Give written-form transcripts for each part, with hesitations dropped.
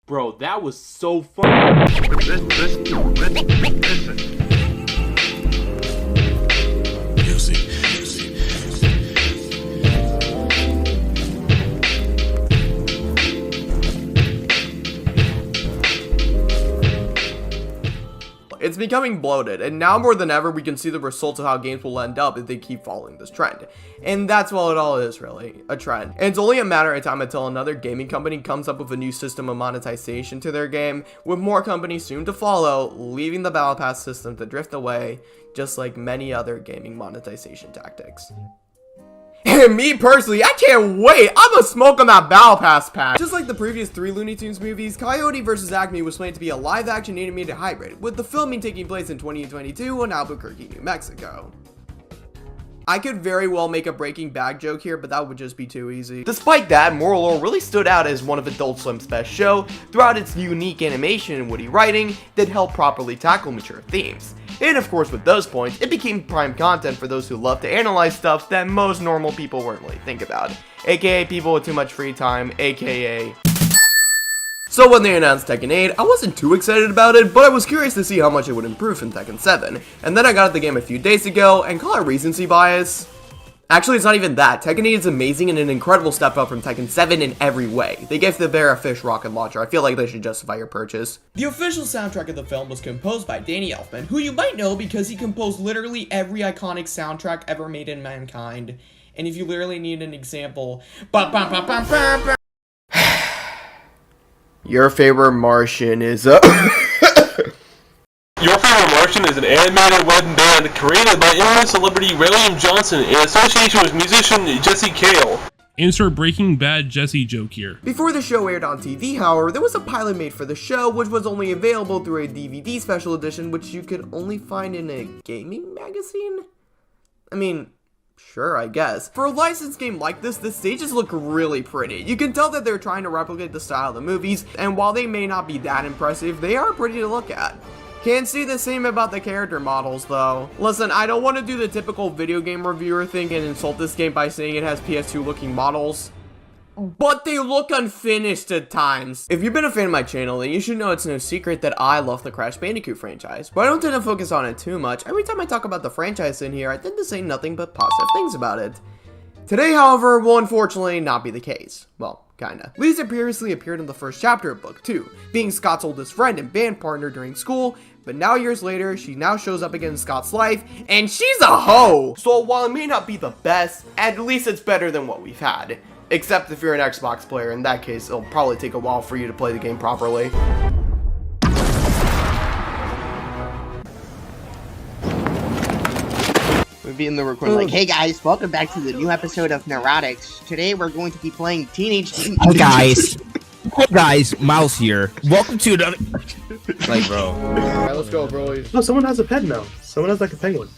Bro, that was so fun. It's becoming bloated, and now more than ever we can see the results of how games will end up if they keep following this trend. And that's what it all is, really, a trend. And it's only a matter of time until another gaming company comes up with a new system of monetization to their game, with more companies soon to follow, leaving the Battle Pass system to drift away, just like many other gaming monetization tactics. And me personally, I can't wait. I'm gonna smoke on that Battle Pass pack. Just like the previous 3 Looney Tunes movies, Coyote vs. Acme was planned to be a live-action animated hybrid, with the filming taking place in 2022 in Albuquerque, New Mexico. I could very well make a Breaking Bad joke here, but that would just be too easy. Despite that, Moralo really stood out as one of Adult Swim's best show throughout its unique animation and witty writing that helped properly tackle mature themes. And of course, with those points, it became prime content for those who love to analyze stuff that most normal people wouldn't really think about, aka people with too much free time, aka... So when they announced Tekken 8, I wasn't too excited about it, but I was curious to see how much it would improve in Tekken 7. And then I got the game a few days ago, and call it recency bias. Actually, it's not even that. Tekken 8 is amazing and an incredible step up from Tekken 7 in every way. They gave the bear a fish rocket launcher. I feel like they should justify your purchase. The official soundtrack of the film was composed by Danny Elfman, who you might know because he composed literally every iconic soundtrack ever made in mankind. And if you literally need an example... Your favorite Martian is a... Your Favorite Martian is an animated web band created by internet celebrity William Johnson in association with musician Jesse Cale. Insert Breaking Bad Jesse joke here. Before the show aired on TV, however, there was a pilot made for the show, which was only available through a DVD special edition, which you could only find in a gaming magazine? I mean... sure, I guess. For a licensed game like this, the stages look really pretty. You can tell that they're trying to replicate the style of the movies, and while they may not be that impressive, they are pretty to look at. Can't say the same about the character models, though. Listen, I don't want to do the typical video game reviewer thing and insult this game by saying it has PS2 looking models, but they look unfinished at times. If you've been a fan of my channel, then you should know it's no secret that I love the Crash Bandicoot franchise, but I don't tend to focus on it too much. Every time I talk about the franchise in here, I tend to say nothing but positive things about it. Today, however, will unfortunately not be the case. Well, kinda. Lisa previously appeared in the first chapter of Book 2, being Scott's oldest friend and band partner during school, but now years later, she now shows up again in Scott's life, and she's a hoe! So while it may not be the best, at least it's better than what we've had. Except if you're an Xbox player, in that case, it'll probably take a while for you to play the game properly. We'd be in the recording like, hey guys, welcome back to the new episode of Nerotics. Today we're going to be playing Teenage... Hey guys. Hey guys, Mouse here. Welcome to another... Like, bro. Alright, let's go, bro. Oh, someone has a pet now. Someone has like a penguin.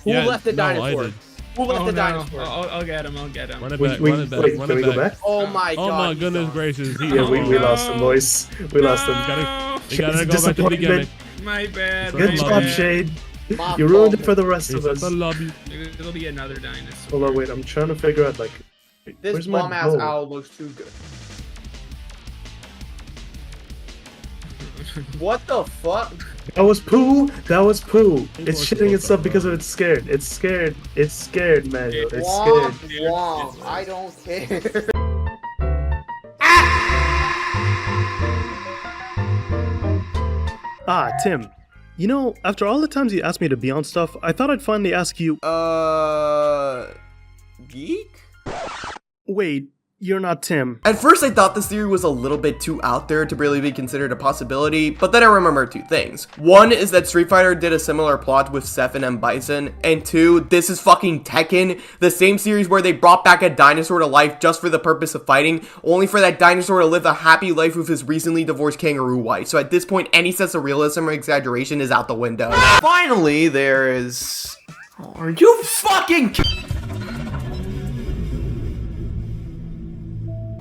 Who left the dinosaur? Who left the no. dinosaur? I'll get him. Run it back, run it back, Wait, run can we it go back. back? Oh my god. Oh my goodness gracious. Yeah, we lost him, boys. We lost him. You gotta go back to the beginning. My bad. Good job, Shade. You ruined it for the rest of Reset us. the lobby. It'll be another dinosaur. Hold on, wait. I'm trying to figure out, like... This where's my bum-ass bow? owl looks too good. What the fuck? That was poo! That was poo! It's shitting itself because of it's scared. It's scared. It's scared, man. It's Womp, scared. womp. I don't care. Ah, Tim. You know, after all the times you asked me to be on stuff, I thought I'd finally ask you... Geek? Wait, you're not Tim. At first I thought this theory was a little bit too out there to really be considered a possibility, but then I remembered 2 things. One is that Street Fighter did a similar plot with Seth and M. Bison, and 2, this is fucking Tekken, the same series where they brought back a dinosaur to life just for the purpose of fighting, only for that dinosaur to live a happy life with his recently divorced kangaroo wife. So at this point, any sense of realism or exaggeration is out the window. Finally, there is... Are you fucking...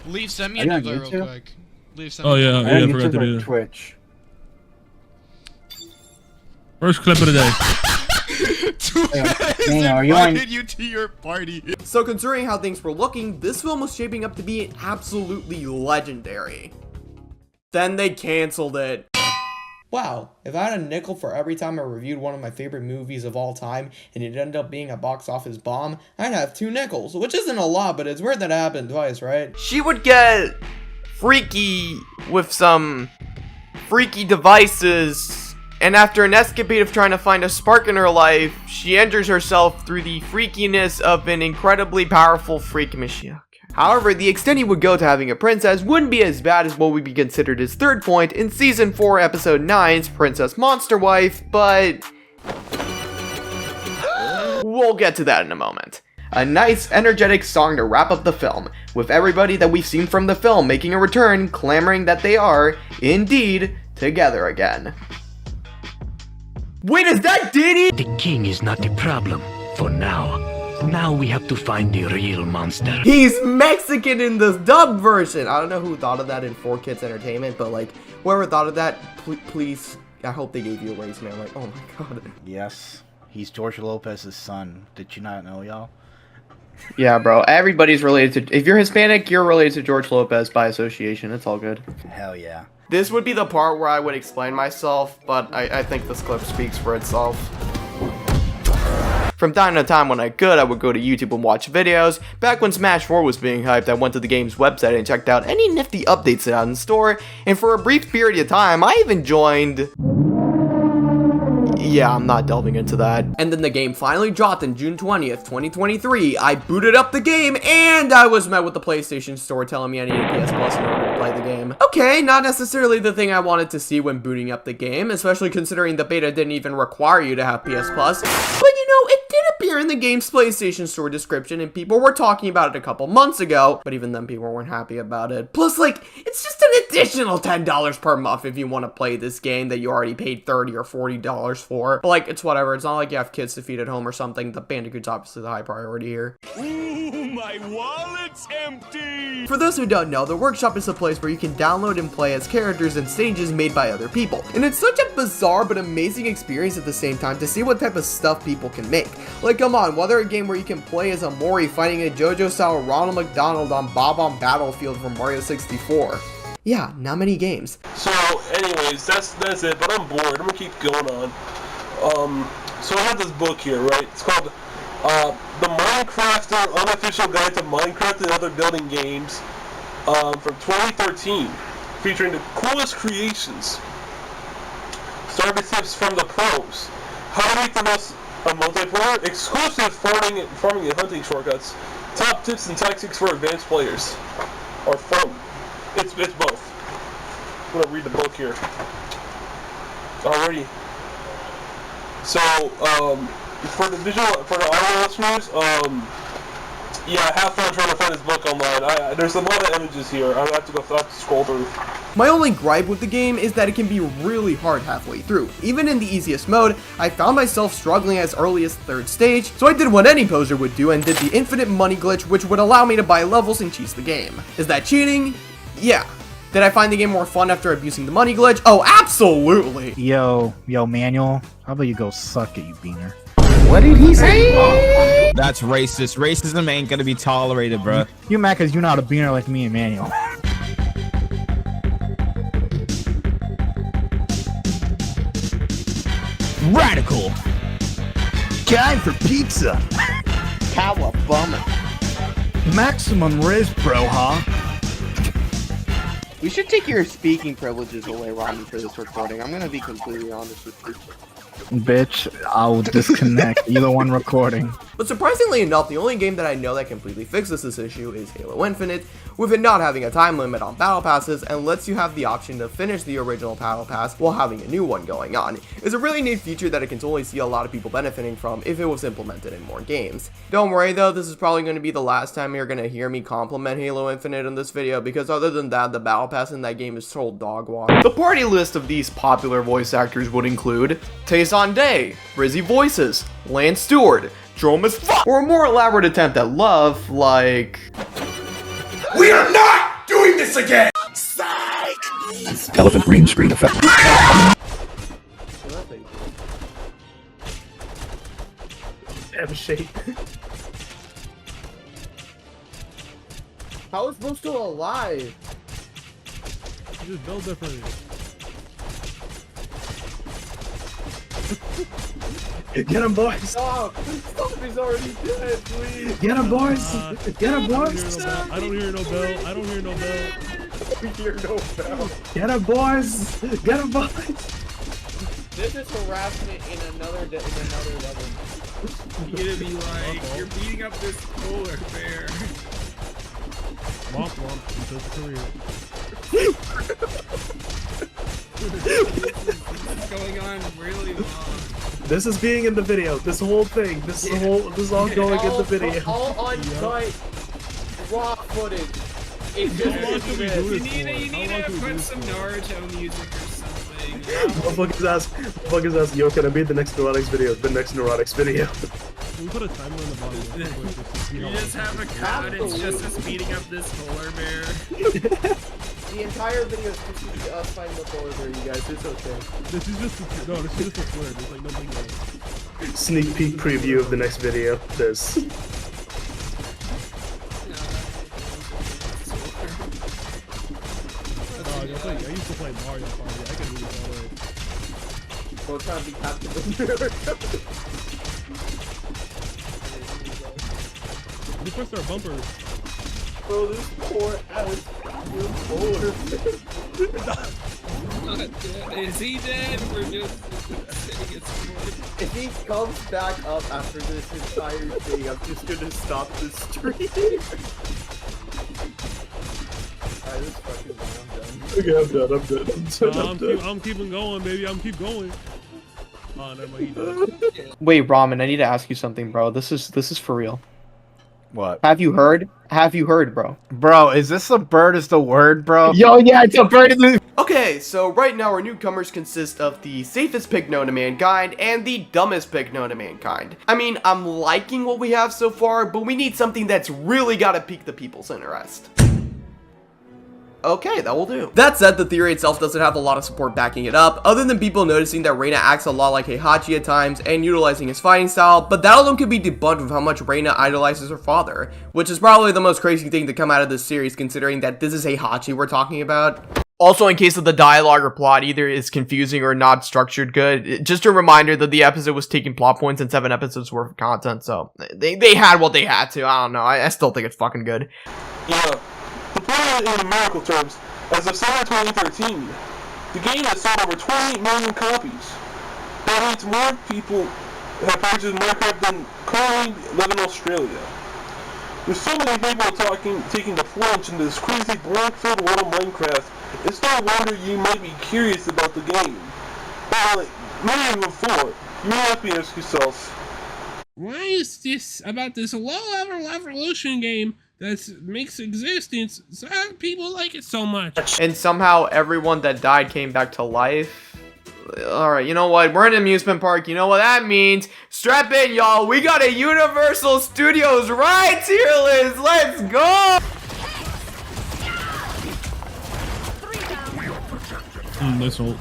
Leave, send me a nuclear real quick. Leave, send Oh me yeah, I forgot to do that. Twitch. First clip of the day. Daniel, are you on? you to your party. So considering how things were looking, this film was shaping up to be absolutely legendary. Then they canceled it. Wow, if I had a nickel for every time I reviewed one of my favorite movies of all time and it ended up being a box office bomb, I'd have 2 nickels, which isn't a lot, but it's weird that it happened twice, right? She would get freaky with some freaky devices, and after an escapade of trying to find a spark in her life, she enters herself through the freakiness of an incredibly powerful freak machine. However, the extent he would go to having a princess wouldn't be as bad as what would be considered his third point in Season 4, Episode 9's Princess Monster Wife, but we'll get to that in a moment. A nice, energetic song to wrap up the film, with everybody that we've seen from the film making a return, clamoring that they are, indeed, together again. Wait, is that Diddy? The king is not the problem, for now. Now we have to find the real monster. He's Mexican in the dub version. I don't know who thought of that in 4Kids Entertainment, but like, whoever thought of that, please, I hope they gave you a raise, man. Like, oh my god. Yes, he's George Lopez's son. Did you not know, y'all? Yeah, bro. Everybody's related to. If you're Hispanic, you're related to George Lopez by association. It's all good. Hell yeah. This would be the part where I would explain myself, but I think this clip speaks for itself. From time to time when I could, I would go to YouTube and watch videos. Back when Smash 4 was being hyped, I went to the game's website and checked out any nifty updates it had in store, and for a brief period of time, I even joined... Yeah, I'm not delving into that. And then the game finally dropped on June 20th, 2023. I booted up the game, and I was met with the PlayStation Store telling me I needed PS Plus in order to play the game. Okay, not necessarily the thing I wanted to see when booting up the game, especially considering the beta didn't even require you to have PS Plus. But you know, it did appear in the game's PlayStation Store description, and people were talking about it a couple months ago, but even then people weren't happy about it. Plus, like, it's just an additional $10 per month if you want to play this game that you already paid $30 or $40 for. But like, it's whatever. It's not like you have kids to feed at home or something. The Bandicoot's obviously the high priority here. Ooh, my wallet's empty! For those who don't know, the workshop is a place where you can download and play as characters and stages made by other people. And it's such a bizarre but amazing experience at the same time to see what type of stuff people can make. Like, come on, whether a game where you can play as a Mori fighting a JoJo-style Ronald McDonald on Bob on Battlefield from Mario 64. Yeah, not many games. So, anyways, that's it, but I'm bored. I'm gonna keep going on. So I have this book here, right? It's called The Minecrafter Unofficial Guide to Minecraft and Other Building Games from 2013, featuring the coolest creations. Starter tips from the pros. How to make the most multiplayer, exclusive farming and hunting shortcuts. Top tips and tactics for advanced players. Or fun. It's both. I'm gonna read the book here. Already. So, for the audio listeners, yeah, have fun trying to find this book online. There's a lot of images here. I have to scroll through. My only gripe with the game is that it can be really hard halfway through. Even in the easiest mode, I found myself struggling as early as the 3rd stage, so I did what any poser would do and did the infinite money glitch, which would allow me to buy levels and cheese the game. Is that cheating? Yeah. Did I find the game more fun after abusing the money glitch? Oh, absolutely! Yo, Manuel, how about you go suck it, you beaner? What did he say? That's racist. Racism ain't gonna be tolerated, bro. You mad cause you're not a beaner like me and Manuel. Radical. Time for pizza. Cowabunga. Maximum riz, bro, huh? We should take your speaking privileges away, Rodney, for this recording. I'm gonna be completely honest with you. Bitch, I'll disconnect. You're the one recording. But surprisingly enough, the only game that I know that completely fixes this issue is Halo Infinite, with it not having a time limit on battle passes and lets you have the option to finish the original battle pass while having a new one going on. It's a really neat feature that I can totally see a lot of people benefiting from if it was implemented in more games. Don't worry though, this is probably going to be the last time you're going to hear me compliment Halo Infinite in this video, because other than that, the battle pass in that game is total dog water. The party list of these popular voice actors would include Tayson Day, Rizzy Voices, Lance Stewart, Drome as fuck, or a more elaborate attempt at love, like... We are not doing this again! Psych! Elephant green screen effect. Damn shape. How is Bro still alive? just build differently. Get him, boys! Stop! Stop! He's already dead, please! Get him, boys! Get him, boys! I don't hear no bell. I don't hear no bell. We hear no bell. Get him, boys! Get him, boys! This is harassment in another level. You're gonna be like, you're beating up this polar bear. Womp womp. He took a career. This is going on really long. This is being in the video. This whole thing. This is all going in the video. All uncut raw footage. It's How long can we do You this need for? to How long can we do put this some for? Naruto music or something. Motherfuckers ask, yo, can I be in the next Nerotics video? The next Nerotics video. Can we put a timer on the bottom? You just have a crowd, it's just us beating up this polar bear. The entire video is just us fighting the polar bear, you guys. It's okay. This is just a flirt. There's like nothing else. Sneak peek preview of the next video. This. I used to play Mario Party. I can do this all day. Go try to be captain of We pressed our bumpers. Bro, this poor ass polar bear. Is he dead? We're just sitting at some point. If he comes back up after this entire thing, I'm just gonna stop the stream. Alright, this is fucking done. I'm done. Okay, I'm done. I'm keeping going, baby. I'm keep going. Oh, never mind. He died. Wait, Ramen, I need to ask you something, bro. This is for real. What? Have you heard? Have you heard, bro? Bro, is this a bird is the word, bro? Yo, yeah, it's a bird in the... Okay, so right now our newcomers consist of the safest pick known to mankind and the dumbest pick known to mankind. I mean, I'm liking what we have so far, but we need something that's really gotta pique the people's interest. Okay, that will do. That said, the theory itself doesn't have a lot of support backing it up, other than people noticing that Reina acts a lot like Heihachi at times and utilizing his fighting style, but that alone could be debunked with how much Reina idolizes her father, which is probably the most crazy thing to come out of this series considering that this is Heihachi we're talking about. Also, in case of the dialogue or plot either is confusing or not structured good, just a reminder that the episode was taking plot points and 7 episodes worth of content, so they had what they had to. I don't know, I still think it's fucking good. Yeah. To put it in numerical terms, as of summer 2013, the game has sold over 28 million copies. That means more people have purchased Minecraft than currently live in Australia. With so many people taking the plunge into this crazy blank-filled world of Minecraft, it's no wonder you might be curious about the game. But like many of before, you may have to ask yourself, Why is this about this low-level evolution game that makes existence so people like it so much? And somehow everyone that died came back to life. Alright, you know what? We're in an amusement park. You know what that means? Strap in, y'all. We got a Universal Studios ride tier list. Let's go! This whole...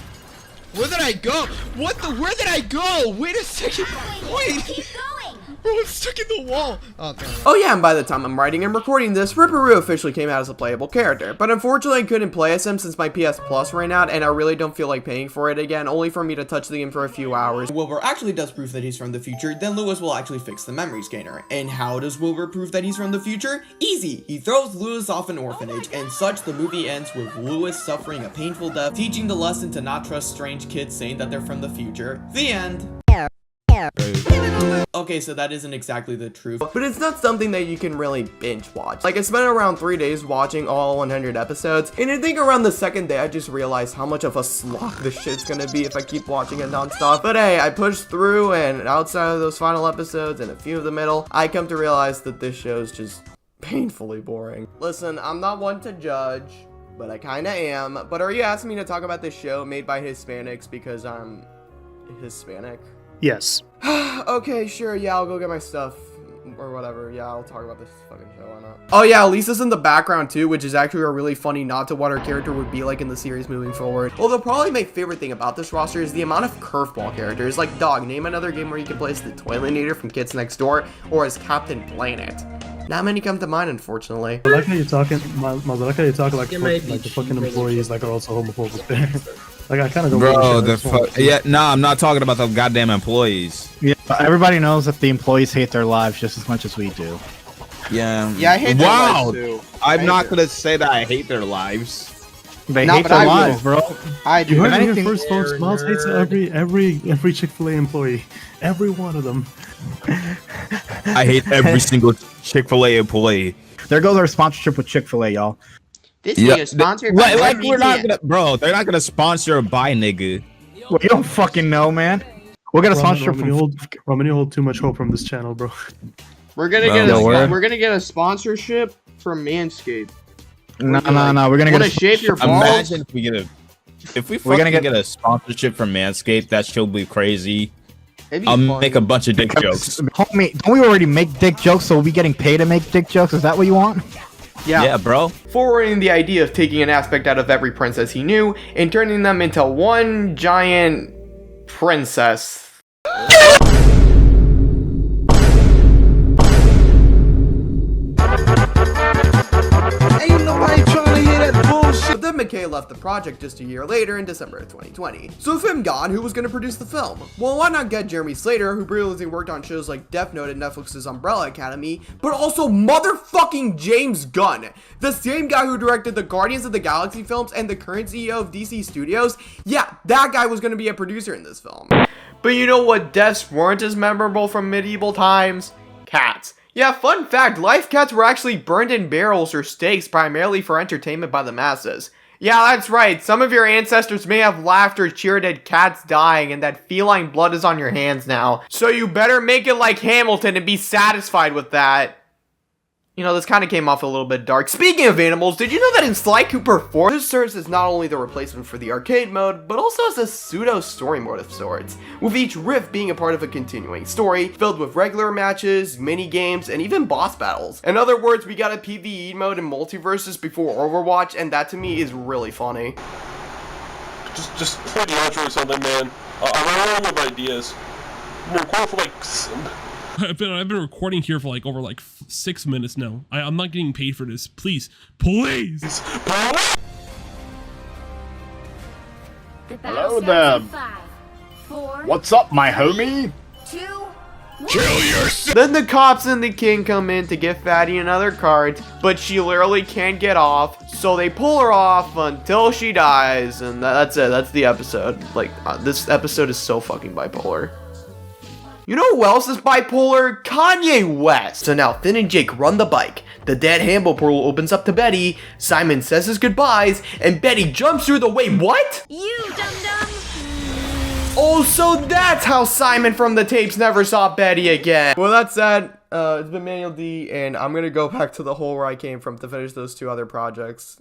Where did I go? What the? Where did I go? Wait a second. Wait. Keep going. Bro, I'm stuck in the wall. Oh, damn. Oh yeah, and by the time I'm writing and recording this, Ripperoo officially came out as a playable character, but unfortunately I couldn't play as him since my PS Plus ran out, and I really don't feel like paying for it again, only for me to touch the game for a few hours. Wilbur actually does prove that he's from the future, then Lewis will actually fix the memory scanner. And how does Wilbur prove that he's from the future? Easy! He throws Lewis off an orphanage, and such the movie ends with Lewis suffering a painful death, teaching the lesson to not trust strange kids saying that they're from the future. The end. Okay, so that isn't exactly the truth, but it's not something that you can really binge watch. Like, I spent around 3 days watching all 100 episodes, and I think around the second day I just realized how much of a slog this shit's gonna be if I keep watching it non-stop. But hey, I pushed through, and outside of those final episodes and a few of the middle, I come to realize that this show's just painfully boring. Listen, I'm not one to judge, but I kinda am. But are you asking me to talk about this show made by Hispanics because I'm Hispanic? Yes. Okay, sure, yeah, I'll go get my stuff, or whatever. Yeah, I'll talk about this fucking show, why not? Oh yeah, Lisa's in the background too, which is actually a really funny nod to what her character would be like in the series moving forward. Although probably my favorite thing about this roster is the amount of curveball characters. Like, dog, name another game where you can play as the Toilinator from Kids Next Door, or as Captain Planet. Not many come to mind, unfortunately. I like how you're talking, Miles, I like how you're talking like the fucking employees like are also homophobic there. Like I kind of don't. Bro, the fuck. Yeah, no, I'm not talking about the goddamn employees. Yeah, everybody knows that the employees hate their lives just as much as we do. Yeah. Yeah, I hate their lives too. I'm not gonna say that I hate their lives. They hate their lives, bro. I do. You heard it here first, folks. Miles hates every Chick-fil-A employee. Every one of them. I hate every single Chick-fil-A employee. There goes our sponsorship with Chick-fil-A, y'all. This video is sponsored by like we're not gonna, bro. They're not gonna sponsor a buy nigga. Well, you don't fucking know, man. We'll get a sponsorship from. Roman, you hold too much hope from this channel, bro. We're gonna get a sponsorship from Manscaped. No. We're gonna get a shape your balls. Imagine if we get a sponsorship from Manscaped. That shit will be crazy. I'll make a bunch of dick jokes. Homie, don't we already make dick jokes? So are we getting paid to make dick jokes? Is that what you want? Yeah, bro. Forwarding the idea of taking an aspect out of every princess he knew and turning them into one giant princess. Ain't nobody trying to hear that bullshit. But then McKay left the project just a year later in December of 2020. So with him gone, who was going to produce the film? Well, why not get Jeremy Slater, who previously worked on shows like Death Note and Netflix's Umbrella Academy, but also motherfucking James Gunn, the same guy who directed the Guardians of the Galaxy films and the current CEO of DC Studios. Yeah, that guy was going to be a producer in this film. But you know what deaths weren't as memorable from medieval times? Cats. Yeah, fun fact, live cats were actually burned in barrels or stakes primarily for entertainment by the masses. Yeah, that's right, some of your ancestors may have laughed or cheered at cats dying and that feline blood is on your hands now. So you better make it like Hamilton and be satisfied with that. You know, this kind of came off a little bit dark. Speaking of animals, did you know that in Sly Cooper 4, this serves as not only the replacement for the arcade mode, but also as a pseudo-story mode of sorts, with each rift being a part of a continuing story, filled with regular matches, mini-games, and even boss battles. In other words, we got a PvE mode and multiverses before Overwatch, and that to me is really funny. Just play the outro or something, man. I'm running out of ideas. I'm recording for like... I've been recording here for like over 6 minutes now. I'm not getting paid for this. Please. Hello there. What's up, my homie? Kill yourself. Then the cops and the king come in to get Fatty another card, but she literally can't get off, so they pull her off until she dies, and that's it. That's the episode. This episode is so fucking bipolar. You know who else is bipolar? Kanye West. So now Finn and Jake run the bike. The dead Hambo portal opens up to Betty. Simon says his goodbyes, and Betty jumps through the wait, what? You dum-dum. Oh, so that's how Simon from the tapes never saw Betty again. Well, that said, it's been Manuel D, and I'm gonna go back to the hole where I came from to finish those 2 other projects.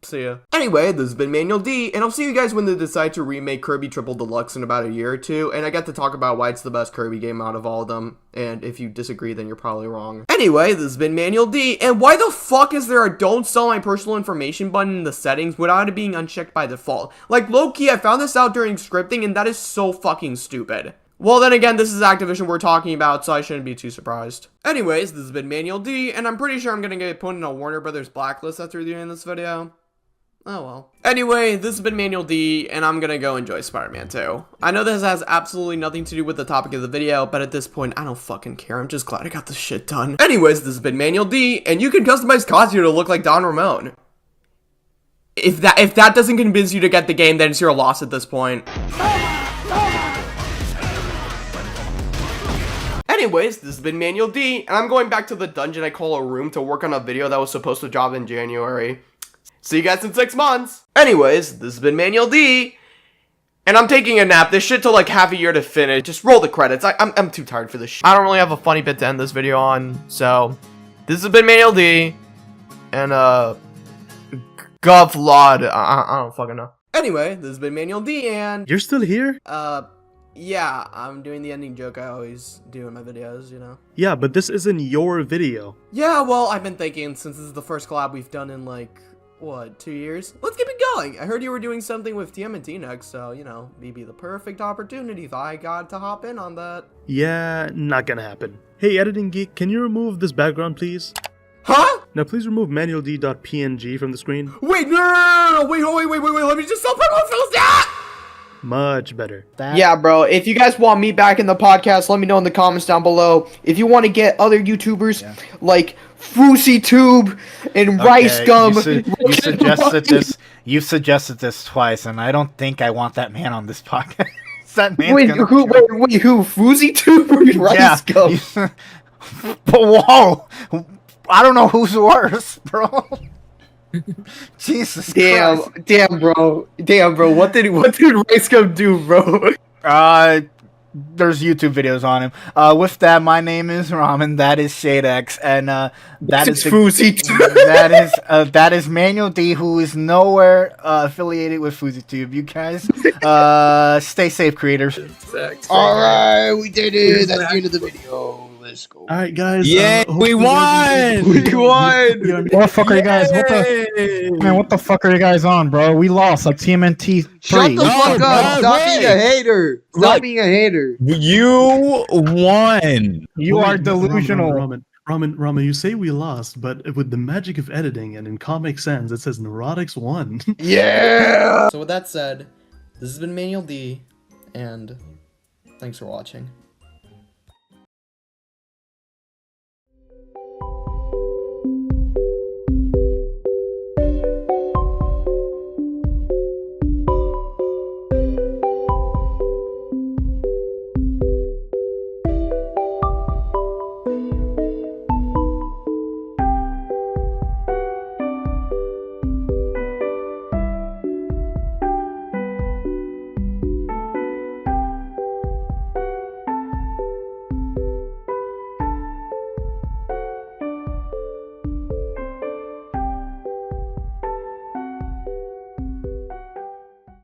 See ya. Anyway, this has been Manuel D, and I'll see you guys when they decide to remake Kirby Triple Deluxe in about a year or 2, and I get to talk about why it's the best Kirby game out of all of them, and if you disagree, then you're probably wrong. Anyway, this has been Manuel D, and why the fuck is there a don't sell my personal information button in the settings without it being unchecked by default? Like, low-key, I found this out during scripting, and that is so fucking stupid. Well, then again, this is Activision we're talking about, so I shouldn't be too surprised. Anyways, this has been Manuel D, and I'm pretty sure I'm gonna get put in a Warner Brothers blacklist after doing this video. Oh well. Anyway, this has been Manuel D, and I'm gonna go enjoy Spider-Man 2. I know this has absolutely nothing to do with the topic of the video, but at this point, I don't fucking care. I'm just glad I got this shit done. Anyways, this has been Manuel D, and you can customize costume to look like Don Ramon. If that doesn't convince you to get the game, then it's your loss at this point. Anyways, this has been Manuel D, and I'm going back to the dungeon I call a room to work on a video that was supposed to drop in January. See you guys in 6 months. Anyways, this has been Manuel D, and I'm taking a nap. This shit took like half a year to finish. Just roll the credits. I'm too tired for this shit. I don't really have a funny bit to end this video on, so this has been Manuel D, and Govlod. I don't fucking know. Anyway, this has been Manuel D, and you're still here? Yeah, I'm doing the ending joke I always do in my videos, you know? Yeah, but this isn't your video. Yeah, well, I've been thinking, since this is the first collab we've done in, like, what, 2 years? Let's keep it going. I heard you were doing something with TMNT next, so, you know, maybe the perfect opportunity. Thought I got to hop in on that. Yeah, not gonna happen. Hey, Editing Geek, can you remove this background, please? Huh? Now, please remove manuald.png from the screen. Wait, no, wait, let me just self-promote for that! Much better. Yeah, bro. If you guys want me back in the podcast, let me know in the comments down below. If you want to get other YouTubers like FouseyTube and Rice Gum, You suggested this twice, and I don't think I want that man on this podcast. That man's wait, who? FouseyTube or Rice Gum? But whoa, I don't know who's worse, bro. Jesus Christ. Damn, bro. What did Rice Gum do, bro? There's YouTube videos on him. With that, my name is Ramen. That is ShadeX, and that is FouseyTube. that is Manuel D, who is nowhere affiliated with FouseyTube. You guys, stay safe, creators. All right, we did it. That's the end of the video. Let's go. All right, guys. Yeah, we won. We won. What the fuck are you guys? What the fuck are you guys on, bro? We lost like TMNT 3. Shut the fuck up. Stop being a hater. Stop being a hater. You won. You are delusional. Ramen, you say we lost, but with the magic of editing and in Comic Sans, it says Nerotics won. Yeah. So with that said, this has been Manuel D, and thanks for watching.